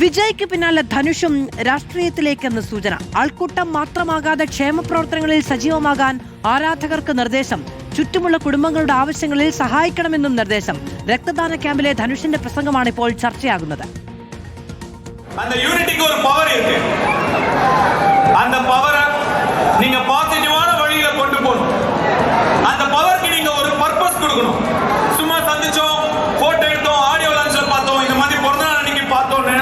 വിജയ്ക്ക് പിന്നാലെ ധനുഷും രാഷ്ട്രീയത്തിലേക്കെന്ന് സൂചന. ആൾക്കൂട്ടം മാത്രമാകാതെ ക്ഷേമപ്രവർത്തനങ്ങളിൽ സജീവമാകാൻ ആരാധകർക്ക് നിർദ്ദേശം. ചുറ്റുമുള്ള കുടുംബങ്ങളുടെ ആവശ്യങ്ങളിൽ സഹായിക്കണമെന്നും നിർദ്ദേശം. രക്തദാന ക്യാമ്പിലെ ധനുഷിന്റെ പ്രസംഗമാണ് ഇപ്പോൾ ചർച്ചയാകുന്നത്. அந்த யூனிட்டிக்கு ஒரு பவர் இருக்கு. அந்த பவரை நீங்க பாசிட்டிவான வழியில கொண்டு போகணும். அந்த பவருக்கு நீங்க ஒரு பர்பஸ் கொடுக்கணும். சும்மா சந்திச்சோம், போட்டோ எடுத்தோம், ஆடியோ லான்ச்ல பார்த்தோம், இந்த மாதிரி பிறந்த நாள் அன்னைக்கு பார்த்தோன்னு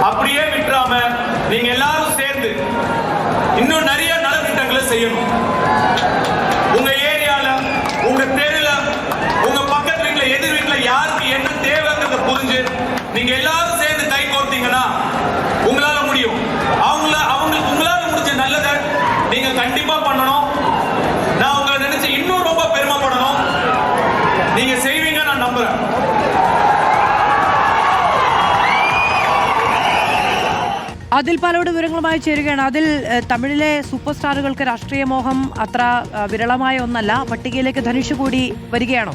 அப்படியே விட்டுறாம நீங்க எல்லாரும் சேர்ந்து இன்னும் நிறைய நலத்திட்டங்களை செய்யணும். உங்க ஏரியால, உங்க தெருல, உங்க பக்கத்து வீட்டுல, எதிர் வீட்டுல யாருக்கு என்ன தேவைங்கிறத புரிஞ்சு நீங்க எல்லாரும் சேர்ந்து கை கோர்த்தீங்கன்னா உங்களால முடியும். உங்களால முடிஞ்ச நல்லதை நீங்க கண்டிப்பா பண்ணணும். நான் உங்களை நினைச்சு இன்னும் ரொம்ப பெருமைப்படணும். நீங்க செய்வீங்க, நான் நம்புறேன். അതിൽ പാലോട് വിവരങ്ങളുമായി ചേരുകയാണ്. അതിൽ തമിഴിലെ സൂപ്പർ സ്റ്റാറുകൾക്ക് രാഷ്ട്രീയ മോഹം അത്ര വിരളമായ ഒന്നല്ല. പട്ടികയിലേക്ക് ധനുഷ് കൂടി വരികയാണോ?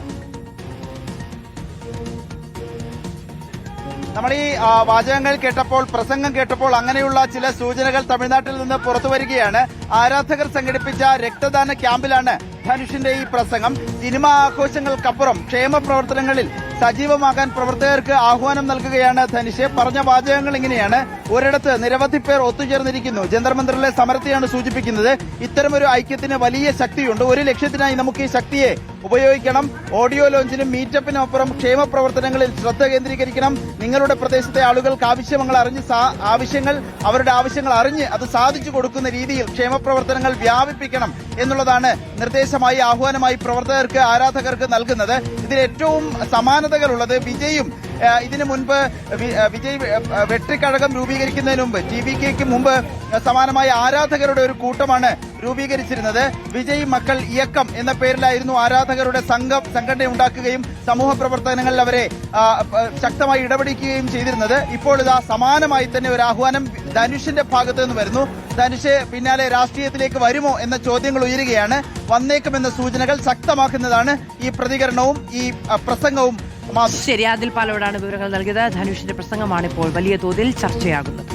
നമ്മൾ ഈ വാചകങ്ങൾ കേട്ടപ്പോൾ, പ്രസംഗം കേട്ടപ്പോൾ അങ്ങനെയുള്ള ചില സൂചനകൾ തമിഴ്നാട്ടിൽ നിന്ന് പുറത്തു വരികയാണ്. ആരാധകർ സംഘടിപ്പിച്ച രക്തദാന ക്യാമ്പിലാണ് ധനുഷിന്റെ ഈ പ്രസംഗം. സിനിമാ ആഘോഷങ്ങൾക്കപ്പുറം ക്ഷേമ പ്രവർത്തനങ്ങളിൽ സജീവമാകാൻ പ്രവർത്തകർക്ക് ആഹ്വാനം നൽകുകയാണ് ധനുഷ്. പറഞ്ഞ വാചകങ്ങൾ ഇങ്ങനെയാണ്: ഒരിടത്ത് നിരവധി പേർ ഒത്തുചേർന്നിരിക്കുന്നു. ജന്തർ മന്ദിറിലെ സമരത്തെയാണ് സൂചിപ്പിക്കുന്നത്. ഇത്തരമൊരു ഐക്യത്തിന് വലിയ ശക്തിയുണ്ട്. ഒരു ലക്ഷ്യത്തിനായി നമുക്ക് ഈ ശക്തിയെ ഉപയോഗിക്കണം. ഓഡിയോ ലോഞ്ചിനും മീറ്റപ്പിനും അപ്പുറം ക്ഷേമ പ്രവർത്തനങ്ങളിൽ ശ്രദ്ധ കേന്ദ്രീകരിക്കണം. നിങ്ങളുടെ പ്രദേശത്തെ ആളുകൾക്ക് അവരുടെ ആവശ്യങ്ങൾ അറിഞ്ഞ് അത് സാധിച്ചു കൊടുക്കുന്ന രീതിയിൽ ക്ഷേമ പ്രവർത്തനങ്ങൾ വ്യാപിപ്പിക്കണം എന്നുള്ളതാണ് നിർദ്ദേശമായി, ആഹ്വാനമായി പ്രവർത്തകർക്ക്, ആരാധകർക്ക് നൽകുന്നത്. ഇതിൽ ഏറ്റവും സമാനതകളുള്ളത് വിജയും ഇതിനു മുൻപ് വിജയ് വെട്രിക്കഴകം രൂപീകരിക്കുന്നതിന് മുമ്പ്, TVKക്ക് മുമ്പ് സമാനമായ ആരാധകരുടെ ഒരു കൂട്ടമാണ് രൂപീകരിച്ചിരുന്നത്. വിജയ് മക്കൾ ഇയക്കം എന്ന പേരിലായിരുന്നു ആരാധകരുടെ സംഘടന ഉണ്ടാക്കുകയും സമൂഹ പ്രവർത്തനങ്ങളിൽ അവരെ ശക്തമായി ഇടപെടിക്കുകയും ചെയ്തിരുന്നത്. ഇപ്പോൾ ഇതാ സമാനമായി തന്നെ ഒരു ആഹ്വാനം ധനുഷിന്റെ ഭാഗത്തു നിന്ന് വരുന്നു. ധനുഷ് പിന്നാലെ രാഷ്ട്രീയത്തിലേക്ക് വരുമോ എന്ന ചോദ്യങ്ങൾ ഉയരുകയാണ്. വന്നേക്കുമെന്ന സൂചനകൾ ശക്തമാക്കുന്നതാണ് ഈ പ്രതികരണവും ഈ പ്രസംഗവും. ശരി, അതിൽ പാലോടാണ് വിവരങ്ങൾ നൽകിയത്. ധനുഷിന്റെ പ്രസംഗമാണ് ഇപ്പോൾ വലിയ തോതിൽ ചർച്ചയാകുന്നത്.